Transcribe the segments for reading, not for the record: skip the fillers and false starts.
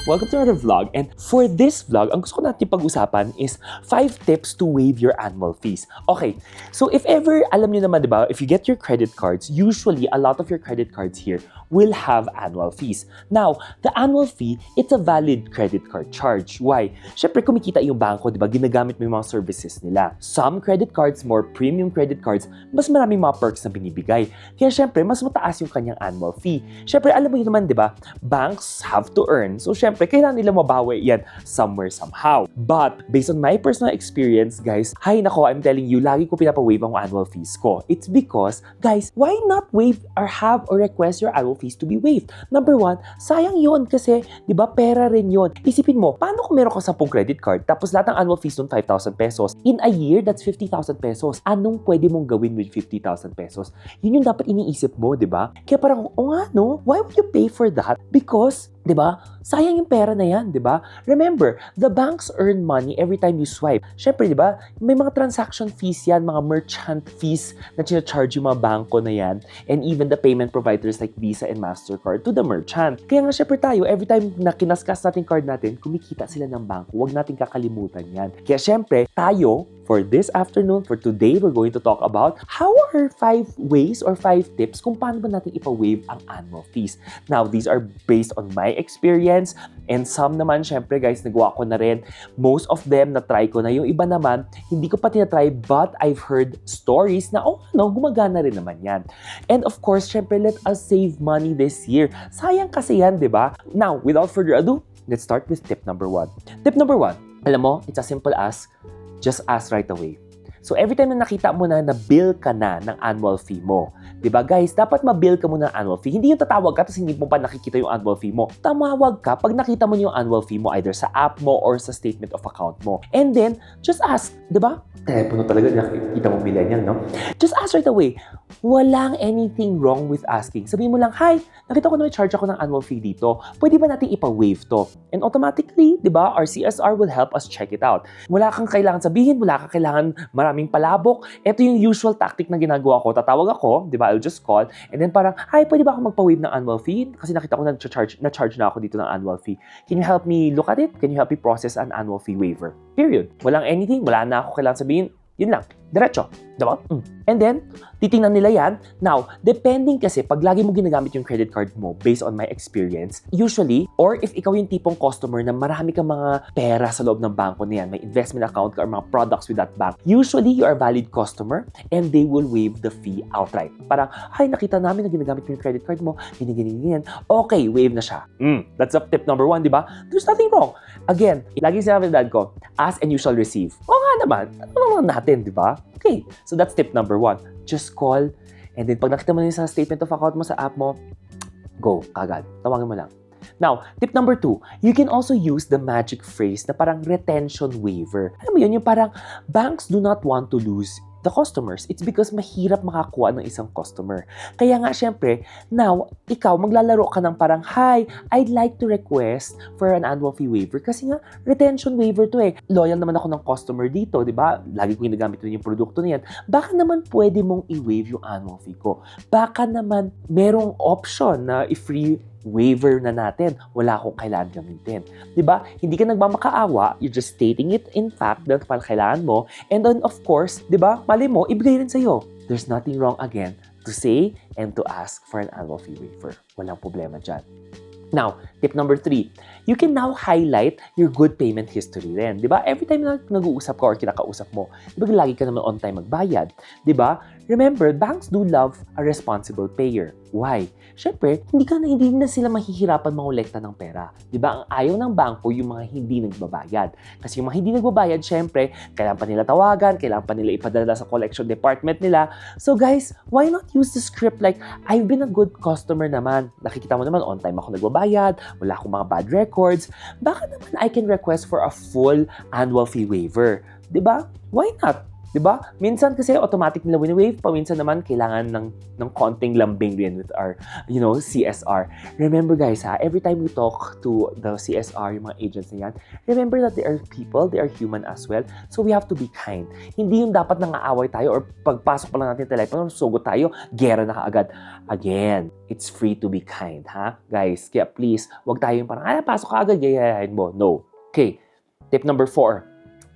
Welcome to another vlog, and for this vlog, ang gusto ko natin pag-usapan is 5 tips to waive your annual fees. Okay, so if ever, alam niyo naman, di ba, if you get your credit cards, usually a lot of your credit cards here will have annual fees. Now, the annual fee, it's a valid credit card charge. Why? Syempre, kumikita yung bangko, di ba, ginagamit mo yung mga services nila. Some credit cards, more premium credit cards, mas maraming mga perks na binibigay. Kaya syempre, mas mataas yung kanyang annual fee. Syempre, alam mo yun naman, di ba, banks have to earn. So, syempre, kailangan nila mabawi yan somewhere, somehow. But, based on my personal experience, guys, hay nako, I'm telling you, lagi ko pinapa-waive ang annual fees ko. It's because, guys, why not waive or have or request your annual fees to be waived? Number 1, sayang yun kasi, di ba, pera rin yun. Isipin mo, paano kung meron ka 10 credit card, tapos lahat ng annual fees nun 5,000 pesos? In a year, that's 50,000 pesos. Anong pwede mong gawin with 50,000 pesos? Yun yung dapat iniisip mo, di ba? Kaya parang, o nga, no? Why would you pay for that? Because, di ba, sayang yung pera na yan, di ba? Remember, the banks earn money every time you swipe. Syempre, di ba, may mga transaction fees yan, mga merchant fees na charge yung mga bangko na yan, and even the payment providers like Visa and MasterCard to the merchant. Kaya nga, syempre tayo, every time na kinaskas natin card natin, kumikita sila ng bangko. Huwag natin kakalimutan yan. Kaya syempre, tayo, for this afternoon, for today, we're going to talk about how are 5 ways or 5 tips kung paano ba natin ipa-waive ang annual fees. Now, these are based on my experience, and some naman, syempre guys, nagawa ko na rin. Most of them, na-try ko na. Yung iba naman, hindi ko pa tinatry, but I've heard stories na, oh, no, gumagana rin naman yan. And of course, syempre, let us save money this year. Sayang kasi yan, di ba? Now, without further ado, let's start with tip number 1. Tip number 1, alam mo, it's as simple as just ask right away. So every time na nakita mo na bill ka na ng annual fee mo, 'di ba guys, dapat ma-bill ka muna ng annual fee. Hindi yung tatawag ka tapos hindi mo pa nakikita yung annual fee mo. Tumawag ka pag nakita mo yung annual fee mo either sa app mo or sa statement of account mo. And then, just ask, 'di ba? Telepono talaga, nakikita mo millennial, no? Just ask right away. Walang anything wrong with asking. Sabihin mo lang, hi, nakita ko na may charge ako ng annual fee dito. Pwede ba natin ipa-waive to? And automatically, di ba, our CSR will help us check it out. Wala kang kailangan sabihin, wala kang kailangan maraming palabok. Ito yung usual tactic na ginagawa ko. Tatawag ako, di ba, I'll just call, and then parang, hi, pwede ba ako magpa-waive ng annual fee? Kasi nakita ko na-charge na ako dito ng annual fee. Can you help me look at it? Can you help me process an annual fee waiver? Period. Walang anything, wala na ako kailangan sabihin. Yun lang. Diretso. Diba? And then, titingnan nila yan. Now, depending kasi, pag lagi mo ginagamit yung credit card mo, based on my experience, usually, or if ikaw yung tipong customer na marami kang mga pera sa loob ng bangko na yan, may investment account ka or mga products with that bank, usually, you are a valid customer and they will waive the fee outright. Parang, ay, nakita namin na ginagamit mo yung credit card mo, ganyan. Okay, waive na siya. That's up tip number 1, di ba? There's nothing wrong. Again, lagi sinabi ng dad ko, ask and you shall receive. O nga naman, ano naman natin, di ba? Okay, so that's tip number 1. Just call, and then pag nakita mo na yung sa statement of account mo sa app mo, go, agad. Tawagin mo lang. Now, tip number 2, you can also use the magic phrase na parang retention waiver. Alam mo yun, yung parang banks do not want to lose the customers. It's because mahirap makakuha ng isang customer. Kaya nga, syempre, now, ikaw, maglalaro ka ng parang, hi, I'd like to request for an annual fee waiver. Kasi nga, retention waiver to eh. Loyal naman ako ng customer dito, di ba? Lagi ko ginagamit din yung produkto na yan. Baka naman pwede mong i-waive yung annual fee ko. Baka naman merong option na i-free waiver na natin. Wala akong kailangan gamitin. Diba? Hindi ka nagmamakaawa. You're just stating it in fact that kailangan mo. And then, of course, diba? Mali mo, ibigay rin sa'yo. There's nothing wrong again to say and to ask for an annual fee waiver. Walang problema dyan. Now, tip number 3, you can now highlight your good payment history rin. Diba? Every time na nag-uusap ka or kinakausap mo, diba lagi ka naman on time magbayad? Diba? Remember, banks do love a responsible payer. Why? Siyempre, hindi na sila mahihirapan mangolekta ng pera. Diba? Ang ayaw ng bangko yung mga hindi nagbabayad. Kasi yung mga hindi nagbabayad, siyempre, kailangan pa nila tawagan, kailangan pa nila ipadala sa collection department nila. So guys, why not use the script like, I've been a good customer naman. Nakikita mo naman, on time ako nagbabayad, wala akong mga bad records. Baka naman I can request for a full annual fee waiver. Diba? Why not? 'Di ba? Minsan kasi automatic nila wini-wave, paminsan naman kailangan ng konting lambing rin with our, CSR. Remember guys ha, every time we talk to the CSR, yung mga agents na yan, remember that they are people, they are human as well. So we have to be kind. Hindi yung dapat nangaaway tayo or pagpasok pa lang natin telepono, sugot tayo, gera na kaagad. Again, it's free to be kind, ha? Guys, kaya please, wag tayo yung parang, pasok ka agad, gayahin mo. No. Okay, tip number 4.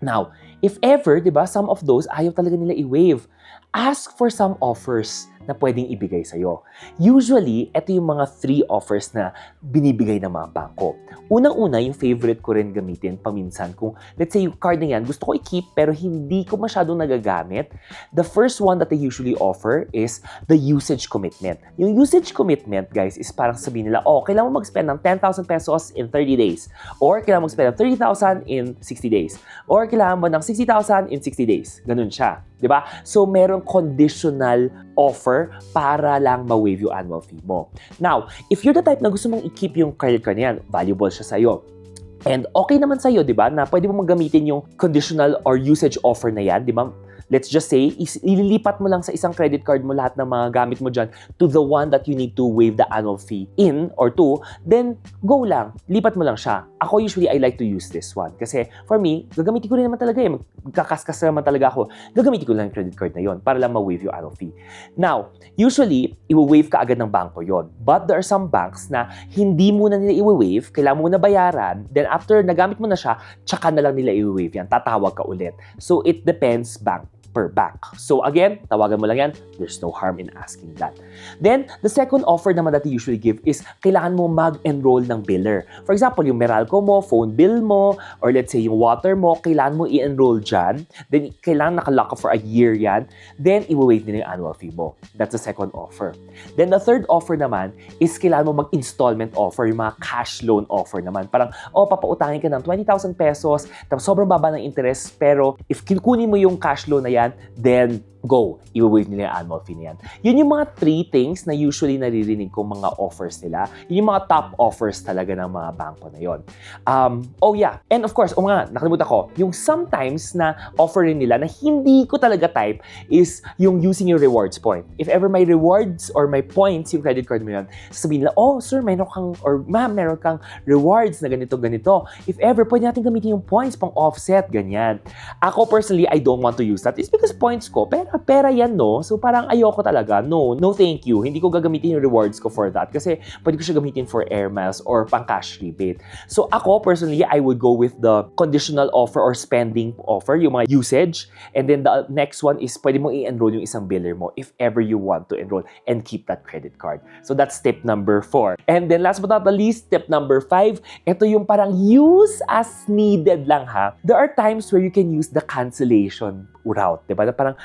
Now, if ever, di ba, some of those, ayaw talaga nila i-waive, ask for some offers na pwedeng ibigay sa'yo. Usually, ito yung mga 3 offers na binibigay ng mga bangko. Unang-una, yung favorite ko rin gamitin paminsan. Kung, let's say, yung card na yan, gusto ko i-keep pero hindi ko masyadong nagagamit. The first one that they usually offer is the usage commitment. Yung usage commitment, guys, is parang sabihin nila, kailangan mo mag-spend ng 10,000 pesos in 30 days. Or kailangan mo mag-spend ng 30,000 in 60 days. Or kailangan mo ng 60,000 in 60 days. Ganun siya. Diba? So, merong conditional offer para lang ma-waive yung annual fee mo. Now, if you're the type na gusto mong i-keep yung credit card na yan, valuable siya sa'yo. And okay naman sa'yo, diba, na pwede mo magamitin yung conditional or usage offer na yan, diba? Let's just say, ililipat mo lang sa isang credit card mo lahat ng mga gamit mo dyan to the one that you need to waive the annual fee in or to, then go lang. Lipat mo lang siya. Ako usually, I like to use this one. Kasi for me, gagamitin ko rin naman talaga eh. Magkakaskas naman talaga ako. Gagamitin ko lang yung credit card na yon para lang ma-waive yung annual fee. Now, usually, i-waive ka agad ng bangko yon. But there are some banks na hindi muna nila i-waive, kailangan mo na bayaran, then after nagamit mo na siya, tsaka na lang nila i-waive yan. Tatawag ka ulit. So, it depends bank per bank. So again, tawagan mo lang yan. There's no harm in asking that. Then, the second offer naman that they usually give is kailangan mo mag-enroll ng biller. For example, yung Meralco mo, phone bill mo, or let's say yung water mo, kailangan mo i-enroll dyan. Then, kailangan nakalock ka for a year yan. Then, i-waive din yung annual fee mo. That's the second offer. Then, the third offer naman is kailangan mo mag-installment offer, yung mga cash loan offer naman. Parang, papautangin ka ng 20,000 pesos, tapos sobrang baba ng interest, pero if kunin mo yung cash loan na yan, then go, i-waive nila yung annual fee na yan. Yun yung mga 3 things na usually naririnig kong mga offers nila. Yun yung mga top offers talaga ng mga bangko na yun. And of course, nakalimutan ko, yung sometimes na offer rin nila na hindi ko talaga type is yung using your rewards point. If ever may rewards or may points yung credit card mo yun, sasabihin nila, sir, meron kang, or ma'am, meron kang rewards na ganito. If ever, pwede natin gamitin yung points pang offset, ganyan. Ako personally, I don't want to use that. It's because points ko, pera yan, no? So parang ayoko talaga. No thank you. Hindi ko gagamitin yung rewards ko for that kasi pwede ko siya gamitin for air miles or pang cash rebate. So ako personally, I would go with the conditional offer or spending offer, yung mga usage. And then the next one is pwede mo i-enroll yung isang biller mo if ever you want to enroll and keep that credit card. So that's tip number 4. And then last but not the least, tip number 5, ito yung parang use as needed lang ha. There are times where you can use the cancellation route, diba? Na parang,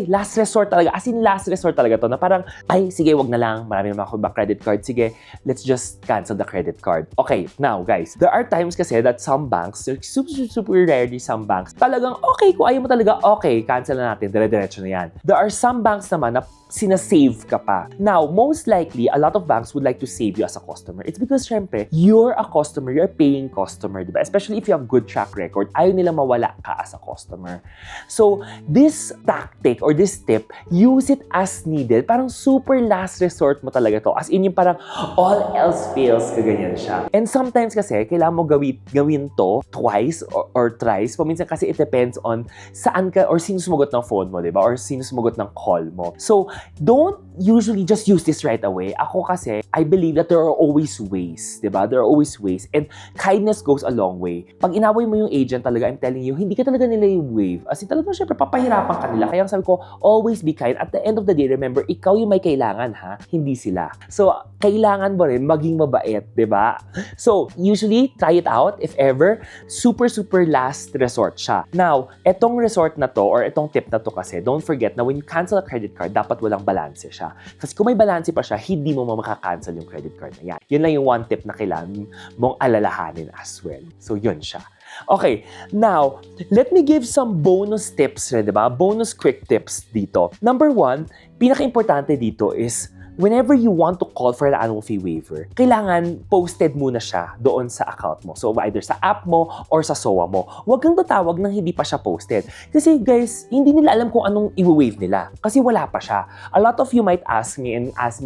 last resort talaga. As in, last resort talaga to. Na parang, sige, wag na lang. Marami naman ako ba credit card. Sige, let's just cancel the credit card. Okay, now guys, there are times kasi that some banks, super rarely some banks, talagang, okay, kung ayaw mo talaga, okay, cancel na natin. Dire-diretso na yan. There are some banks naman na sinasave ka pa. Now, most likely, a lot of banks would like to save you as a customer. It's because, syempre, you're a customer, you're a paying customer, diba? Especially if you have good track record, ayaw nila mawala ka as a customer. So, this tactic or this tip, use it as needed. Parang super last resort mo talaga to. As in, yung parang all else fails, kaganyan siya. And sometimes kasi, kailangan mo gawin to twice or thrice. Paminsan kasi it depends on saan ka or sino sumagot ng phone mo, diba? Or sino sumagot ng call mo. So, don't usually just use this right away. Ako kasi, I believe that there are always ways, diba? There are always ways. And kindness goes a long way. Pag inaway mo yung agent talaga, I'm telling you, hindi ka talaga nila yung wave. As in, talaga syempre, papahirapan ka nila. Kaya sabi ko, always be kind. At the end of the day, remember, ikaw yung may kailangan, ha? Hindi sila. So, kailangan mo rin maging mabait, diba? So, usually, try it out. If ever, super last resort siya. Now, etong resort na to, or etong tip na to kasi, don't forget na when you cancel a credit card, dapat walang balanse siya. Kasi kung may balanse pa siya, hindi mo makakancel yung credit card na yan. Yun lang yung one tip na kailangan mong alalahanin as well. So, yun siya. Okay, now, let me give some bonus tips rin, diba? Bonus quick tips dito. Number 1, pinaka-importante dito is whenever you want to call for an annual fee waiver, kailangan posted muna siya doon sa account mo. So either sa app mo or sa SOA mo. Huwag kang tatawag nang hindi pa siya posted. Kasi guys, hindi nila alam kung anong i-waive nila. Kasi wala pa siya. A lot of you might ask me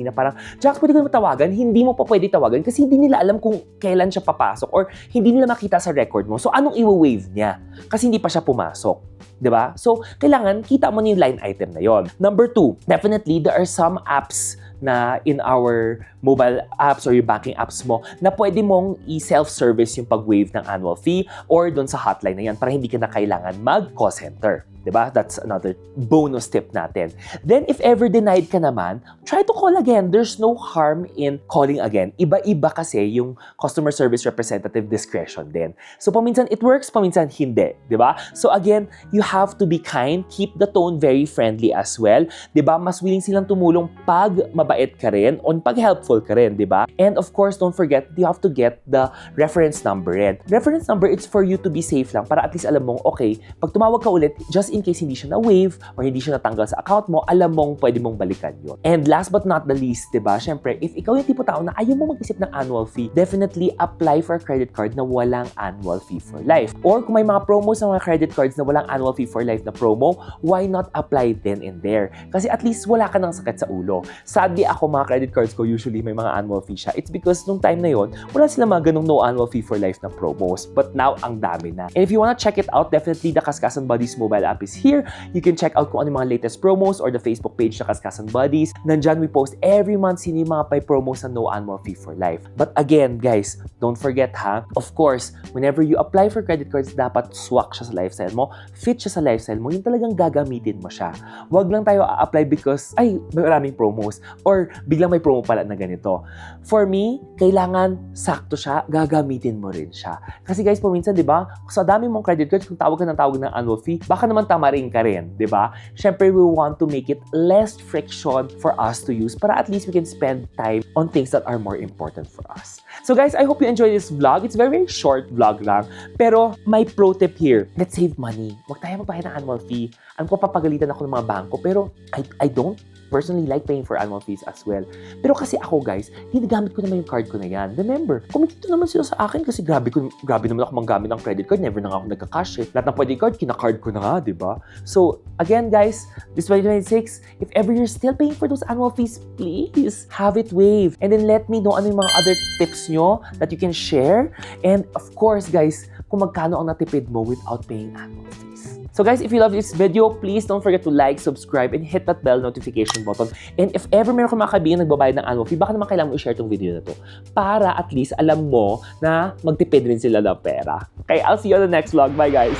na parang, Jax, pwede ko matawagan? Hindi mo pa pwede tawagan kasi hindi nila alam kung kailan siya papasok or hindi nila makita sa record mo. So anong i-waive niya? Kasi hindi pa siya pumasok. 'Di ba? So, kailangan kita mo yung line item na yon. Number 2, definitely there are some apps na in our mobile apps or yung banking apps mo na pwede mong i-self-service yung pag-waive ng annual fee or doon sa hotline na yan para hindi ka na kailangan mag-call center. Diba? That's another bonus tip natin. Then, if ever denied ka naman, try to call again. There's no harm in calling again. Iba-iba kasi yung customer service representative discretion din. So, paminsan it works, paminsan hindi. Diba? So, again, you have to be kind. Keep the tone very friendly as well. Diba? Mas willing silang tumulong pag mabait ka rin o pag helpful ka rin. Diba? And of course, don't forget, you have to get the reference number rin. Reference number, it's for you to be safe lang para at least alam mong, okay, pag tumawag ka ulit, just in case hindi siya na-waive or hindi siya natanggal sa account mo, alam mong pwede mong balikan yun. And last but not the least, diba? Syempre, if ikaw yung tipo tao na ayaw mo mag-isip ng annual fee, definitely apply for a credit card na walang annual fee for life. Or kung may mga promos sa mga credit cards na walang annual fee for life na promo, why not apply then in there? Kasi at least wala ka ng sakit sa ulo. Sadly, ako mga credit cards ko usually may mga annual fee siya. It's because nung time na yon, wala sila mga ganung no annual fee for life na promos. But now, ang dami na. And if you wanna check it out, definitely the Kaskasan Buddies mobile app is here. You can check out kung ano yung mga latest promos or the Facebook page na Kaskasan Buddies. Nandyan, we post every month sino yung mga pay promos na no annual fee for life. But again, guys, don't forget ha, of course, whenever you apply for credit cards, dapat swak siya sa lifestyle mo, fit siya sa lifestyle mo, yung talagang gagamitin mo siya. Huwag lang tayo a-apply because, ay, may maraming promos or biglang may promo pala na ganito. For me, kailangan sakto siya, gagamitin mo rin siya. Kasi guys, paminsan, di ba, sa dami mong credit cards, kung tawag ng annual fee, baka naman tamarin ka rin, di ba? Siyempre, we want to make it less friction for us to use para at least we can spend time on things that are more important for us. So guys, I hope you enjoyed this vlog. It's a very short vlog lang. Pero my pro tip here, let's save money. Huwag tayo magbayad ng annual fee. Alam ko, papagalitan ako ng mga bangko, pero I don't personally like paying for annual fees as well. Pero kasi ako guys, ginagamit ko naman yung card ko na yan. Remember, kumikita naman sila sa akin kasi grabe naman ako manggamit ng credit card. Never na ako nagka-cash eh. Lahat ng pwede card, kina-card ko na nga, di ba? So, again guys, this 2026, if ever you're still paying for those annual fees, please have it waived. And then let me know ano yung mga other tips nyo that you can share. And of course guys, kung magkano ang natipid mo without paying annual fees. So guys, if you love this video, please don't forget to like, subscribe, and hit that bell notification button. And if ever meron kang mga kaibigan nagbabayad ng annual fee, baka naman kailangan mo i-share tong video na to para at least alam mo na magtipid rin sila ng pera. Okay, I'll see you on the next vlog. Bye guys!